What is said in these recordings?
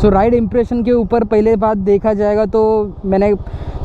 सो ride impression के ऊपर पहले बात देखा जाएगा तो मैंने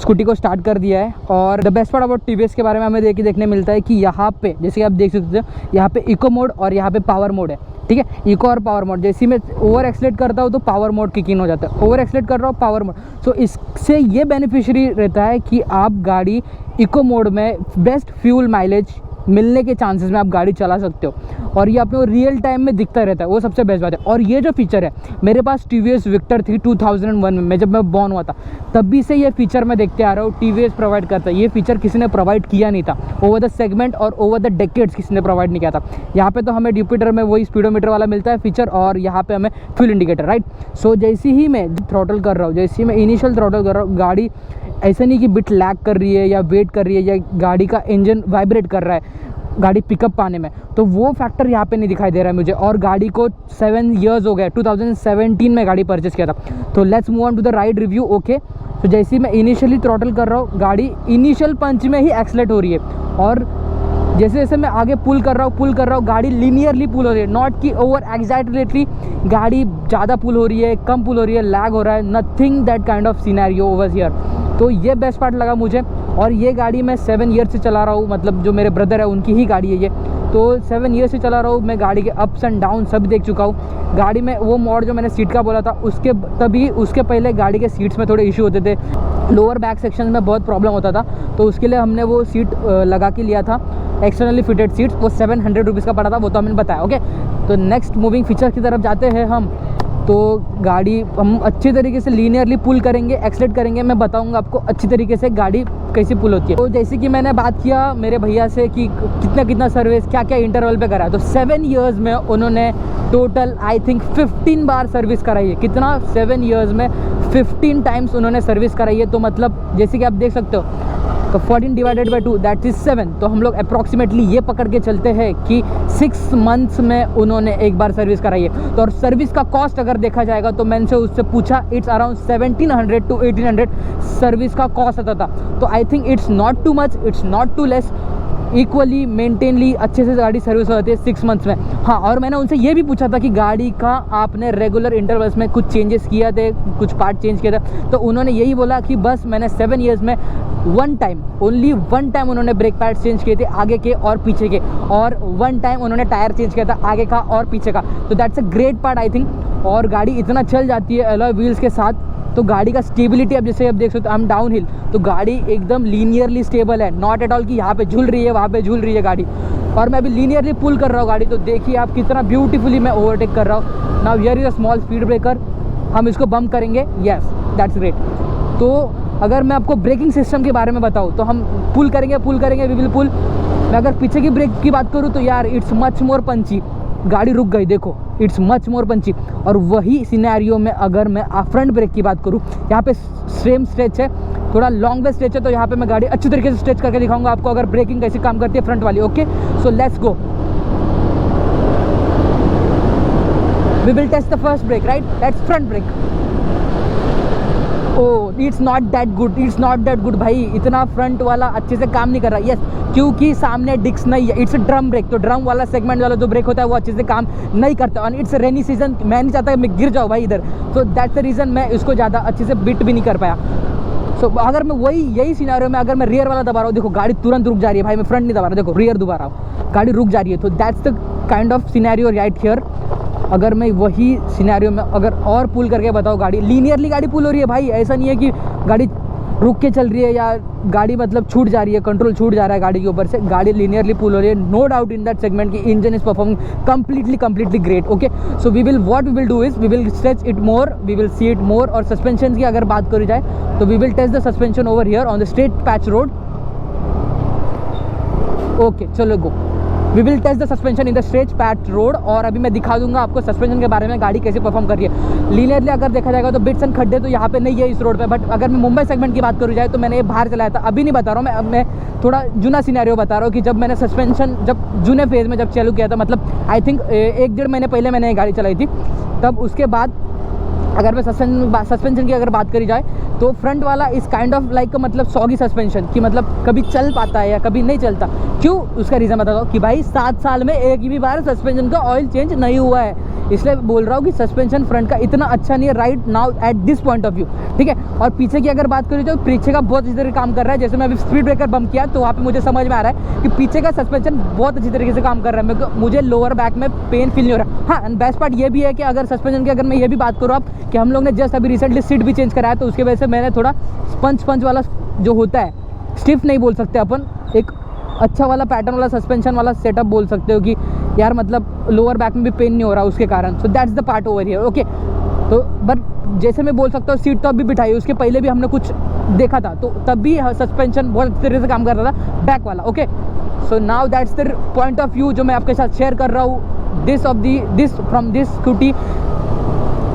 स्कूटी को स्टार्ट कर दिया है। और the best part about TVS के बारे में हमें देखने मिलता है कि यहाँ पे जैसे कि आप देख सकते हो, यहाँ पे इको मोड और यहाँ पे पावर मोड है, ठीक है। इको और पावर मोड, जैसे मैं ओवर एक्सलेट करता हूँ तो पावर मोड किक इन हो जाता है, ओवर एक्सलेट कर रहा हूँ पावर मोड। सो इससे ये बेनिफिशियरी रहता है कि आप गाड़ी इको मोड में बेस्ट फ्यूल माइलेज मिलने के चांसेस में आप गाड़ी चला सकते हो, और ये आपको रियल टाइम में दिखता रहता है, वो सबसे बेस्ट बात है। और ये जो फीचर है, मेरे पास टीवीएस विक्टर थी 2001 में, जब मैं बॉर्न हुआ था तब भी से ये फीचर मैं देखते आ रहा हूँ टीवीएस प्रोवाइड करता है। ये फीचर किसी ने प्रोवाइड किया नहीं था ओवर द सेगमेंट और ओवर द डेकेड्स, किसी ने प्रोवाइड नहीं किया था। यहाँ पे तो हमें ड्यूपिटर में वही स्पीडोमीटर वाला मिलता है फीचर, और यहाँ पे हमें फ्यूल इंडिकेटर, राइट। सो जैसे ही मैं थ्रॉटल कर रहा हूँ, जैसे ही मैं इनिशियल थ्रॉटल कर रहा हूँ, गाड़ी ऐसा नहीं कि बिट लैग कर रही है या वेट कर रही है या गाड़ी का इंजन वाइब्रेट कर रहा है गाड़ी पिकअप पाने में, तो वो फैक्टर यहाँ पे नहीं दिखाई दे रहा है मुझे। और गाड़ी को 7 इयर्स हो गए, 2017 में गाड़ी परचेस किया था। तो let's move on to the ride review. Okay, तो जैसे ही मैं इनिशियली थ्रॉटल कर रहा हूँ, गाड़ी इनिशियल पंच में ही एक्सलेट हो रही है, और जैसे जैसे मैं आगे पुल कर रहा हूँ गाड़ी लीनियरली पुल हो रही है, नॉट कि ओवर एग्जैजरेटली गाड़ी ज़्यादा पुल हो रही है, कम पुल हो रही है, लैग हो रहा है, nothing that kind of scenario over here. तो ये बेस्ट पार्ट लगा मुझे। और ये गाड़ी मैं 7 ईयर से चला रहा हूँ, मतलब जो मेरे ब्रदर है उनकी ही गाड़ी है ये, तो 7 ईयर से चला रहा हूँ मैं। गाड़ी के अप्स एंड डाउन सब देख चुका हूँ। गाड़ी में वो मोड जो मैंने सीट का बोला था, उसके पहले गाड़ी के सीट्स में थोड़े इशू होते थे, लोअर बैक सेक्शन में बहुत प्रॉब्लम होता था, तो उसके लिए हमने वो सीट लगा के लिया था, एक्सटर्नली फिटेड सीट्स, वो 700 रुपीज़ का पड़ा था, वो तो हमने बताया। ओके, तो नेक्स्ट मूविंग फीचर की तरफ जाते हैं हम। तो गाड़ी हम अच्छे तरीके से लीनियरली पुल करेंगे, एक्सलेट करेंगे, मैं बताऊंगा आपको अच्छी तरीके से गाड़ी कैसी पुल होती है। तो जैसे कि मैंने बात किया मेरे भैया से कि कितना सर्विस क्या क्या इंटरवल पे करा है, तो 7 इयर्स में उन्होंने total I think 15 bar service कराई है। कितना? 7 इयर्स में 15 टाइम्स उन्होंने सर्विस कराई है। तो मतलब जैसे कि आप देख सकते हो, तो 14 डिवाइडेड बाई 2 दैट इज़ 7। तो हम लोग अप्रॉक्सीमेटली ये पकड़ के चलते हैं कि 6 मंथ्स में उन्होंने एक बार सर्विस कराई है। तो और सर्विस का कॉस्ट अगर देखा जाएगा तो मैंने से उससे पूछा, इट्स अराउंड 1700 to 1800 सर्विस का कॉस्ट आता था। तो I think it's not too much, it's not too less, equally maintainly अच्छे से गाड़ी सर्विस होती है 6 मंथ्स में। हाँ, और मैंने उनसे ये भी पूछा था कि गाड़ी का आपने रेगुलर इंटरवल्स में कुछ चेंजेस किया थे, कुछ पार्ट चेंज किया था, तो उन्होंने यही बोला कि बस मैंने 7 इयर्स में ओनली वन टाइम उन्होंने ब्रेक पैड चेंज किए थे, आगे के और पीछे के, और 1 टाइम उन्होंने टायर चेंज किया था, आगे का और पीछे का। तो that's a great part I think. और गाड़ी इतना चल जाती है एलॉय व्हील्स के साथ, तो गाड़ी का स्टेबिलिटी अब जैसे आप देख सकते हो, हम डाउन हिल, तो गाड़ी एकदम लीनियरली स्टेबल है, नॉट एट ऑल कि यहाँ पे झूल रही है वहाँ पे झूल रही है गाड़ी। और मैं अभी लीनियरली पुल कर रहा हूँ गाड़ी, तो देखिए आप कितना ब्यूटीफुली मैं ओवरटेक कर रहा हूँ। Now here is a small speed breaker, हम इसको बम्प करेंगे, यस दैट्स ग्रेट। तो अगर मैं आपको ब्रेकिंग सिस्टम के बारे में बताऊँ तो हम पुल करेंगे वी विल पुल। मैं अगर पीछे की ब्रेक की बात करूँ तो यार इट्स मच मोर पंची, गाड़ी रुक गई देखो, इट्स मच मोर पंची। और वही सिनेरियो में अगर मैं फ्रंट ब्रेक की बात करूँ, यहाँ पे सेम स्ट्रेच है, थोड़ा लॉन्ग वे स्ट्रेच है, तो यहाँ पे मैं गाड़ी अच्छी तरीके से स्ट्रेच करके दिखाऊंगा आपको अगर ब्रेकिंग कैसे काम करती है फ्रंट वाली। Okay, so let's go, we will test the first brake, right, that's front brake. Oh, it's not that good भाई, इतना फ्रंट वाला अच्छे से काम नहीं कर रहा। यस, क्योंकि सामने डिस्क नहीं है, इट्स ड्रम ब्रेक, तो ड्रम वाला सेगमेंट वाला जो ब्रेक होता है वो अच्छे से काम नहीं करता। और इट्स रेनी सीजन, मैं नहीं चाहता मैं गिर जाऊँ भाई इधर, तो दैट्स द रीज़न मैं इसको ज़्यादा अच्छे से बिट भी नहीं कर पाया। सो अगर मैं यही सिनेरियो में अगर मैं रियर वाला दबा रहा हूँ, देखो गाड़ी तुरंत रुक जा रही है भाई, मैं फ्रंट नहीं दबा रहा, देखो रियर दबा रहा हूँ, गाड़ी रुक जा रही है। तो that's the kind of scenario right here. अगर मैं वही सिनेरियो में अगर और पुल करके बताओ, गाड़ी लीनियरली गाड़ी पुल हो रही है भाई, ऐसा नहीं है कि गाड़ी रुक के चल रही है या गाड़ी मतलब छूट जा रही है, कंट्रोल छूट जा रहा है गाड़ी के ऊपर से, गाड़ी लीनियरली पुल हो रही है। No doubt in that segment की engine is performing completely great. Okay, so we will do is we will stretch it more, we will see it more. और सस्पेंशन की अगर बात करी जाए तो we will test the suspension over here on the straight patch road. Okay, चलो go, we will test the suspension in the stretch patch road. और अभी मैं दिखा दूंगा आपको सस्पेंशन के बारे में, गाड़ी कैसे परफॉर्म कर रही है। लीनियरली अगर देखा जाएगा तो बिट्स एंड खड्डे तो यहाँ पे नहीं है इस रोड पे, बट अगर मैं मुंबई सेगमेंट की बात करी जाए तो मैंने ये बाहर चलाया था, अभी नहीं बता रहा हूँ मैं थोड़ा जूना सिनेरियो बता रहा हूँ कि जब मैंने सस्पेंशन जब जूने फेज़ में जब चालू किया था, मतलब आई थिंक 1-1.5 महीने पहले मैंने ये गाड़ी चलाई थी, तब उसके बाद अगर मैं सस्पेंशन की अगर बात करी जाए तो फ्रंट वाला इस काइंड ऑफ लाइक मतलब सॉगी सस्पेंशन की, मतलब कभी चल पाता है या कभी नहीं चलता। क्यों? उसका रीज़न बताता हूँ कि भाई 7 साल में एक भी बार सस्पेंशन का ऑयल चेंज नहीं हुआ है। इसलिए बोल रहा हूँ कि सस्पेंशन फ्रंट का इतना अच्छा नहीं है right now at this point of view, ठीक है। और पीछे की अगर बात करें तो पीछे का बहुत अच्छी तरीके से काम कर रहा है। जैसे मैं अभी स्पीड ब्रेकर बम्प किया तो वहाँ पे मुझे समझ में आ रहा है कि पीछे का सस्पेंशन बहुत अच्छी तरीके से काम कर रहा है, मुझे लोअर बैक में पेन फील नहीं हो रहा। हाँ, एंड बेस्ट पार्ट ये भी है कि अगर सस्पेंशन की अगर मैं ये भी बात करूँ आप कि हम लोग ने जस्ट अभी रिसेंटली सीट भी चेंज कराया, तो उसकी वजह से मैंने थोड़ा स्पंज वाला जो होता है, स्टिफ नहीं बोल सकते अपन, एक अच्छा वाला पैटर्न वाला सस्पेंशन वाला सेटअप बोल सकते हो कि यार मतलब लोअर बैक में भी पेन नहीं हो रहा उसके कारण। सो that's the part over here, okay. तो बट जैसे मैं बोल सकता हूँ सीट तो अभी बिठाई, उसके पहले भी हमने कुछ देखा था तो तब भी सस्पेंशन बहुत अच्छी तरीके से काम कर रहा था बैक वाला, okay. So now that's the point of view जो मैं आपके साथ शेयर कर रहा हूँ, this from this scooty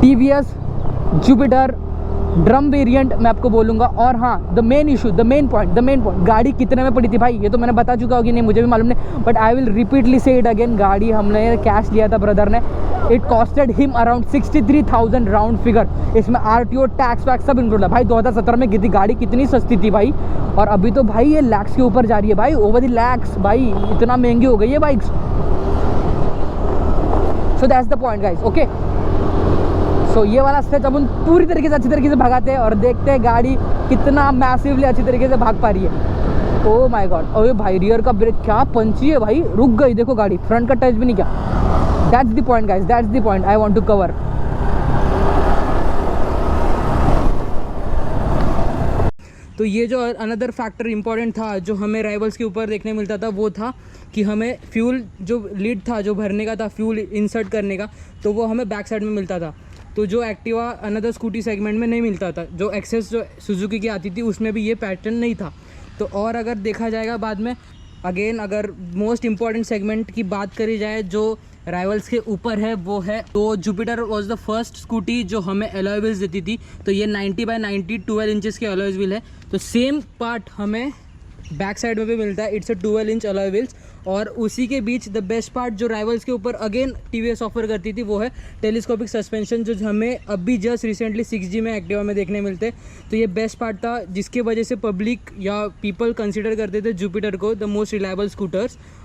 TVS Jupiter drum variant मैं आपको बोलूँगा। और हाँ, the main issue, the main point गाड़ी कितने में पड़ी थी भाई, ये तो मैंने बता चुका होगी, नहीं मुझे भी मालूम नहीं, बट आई विल रिपीटली से इट अगेन। गाड़ी हमने कैश लिया था ब्रदर ने, it costed him around 63,000 round figure. इसमें RTO टैक्स वैक्स सब इंक्लूड है भाई। 2017 में गिरी गाड़ी कितनी सस्ती थी भाई, और अभी तो भाई ये लैक्स के ऊपर जा रही है भाई, ओवर द लैक्स भाई, इतना महंगी हो गई है bikes. So that's the point guys, okay. So ये वाला स्ट्रेच अपन पूरी तरीके से अच्छी तरीके से भगाते हैं और देखते हैं गाड़ी कितना मैसिवली अच्छी तरीके से भाग पा रही है। ओ माय गॉड, अरे भाई रियर का ब्रेक क्या पंची है भाई, रुक गई देखो गाड़ी, फ्रंट का टच भी नहीं किया। That's the point guys, that's the point I want to cover. तो ये जो अनदर फैक्टर इंपॉर्टेंट था जो हमें राइवल्स के ऊपर देखने मिलता था, वो था कि हमें फ्यूल जो लीड था जो भरने का था, फ्यूल इंसर्ट करने का, तो वो हमें बैक साइड में मिलता था। तो जो एक्टिवा अनदर स्कूटी सेगमेंट में नहीं मिलता था, जो एक्सेस जो सुजुकी की आती थी उसमें भी ये पैटर्न नहीं था। तो और अगर देखा जाएगा बाद में अगेन, अगर मोस्ट इम्पॉर्टेंट सेगमेंट की बात करी जाए जो राइवल्स के ऊपर है, वो है तो Jupiter was the first scooty जो हमें अलॉय व्हील्स देती थी। तो ये 90x90 12 इंचेस के अलॉय व्हील है। तो सेम पार्ट हमें बैक साइड में भी मिलता है, it's a 12 inch alloy wheels. और उसी के बीच द बेस्ट पार्ट जो राइवल्स के ऊपर अगेन TVS ऑफर करती थी, वो है टेलीस्कोपिक सस्पेंशन, जो हमें अभी जस्ट रिसेंटली 6G में एक्टिवा में देखने मिलते। तो ये बेस्ट पार्ट था जिसकी वजह से पब्लिक या पीपल कंसिडर करते थे जुपिटर को द मोस्ट रिलायबल स्कूटर्स।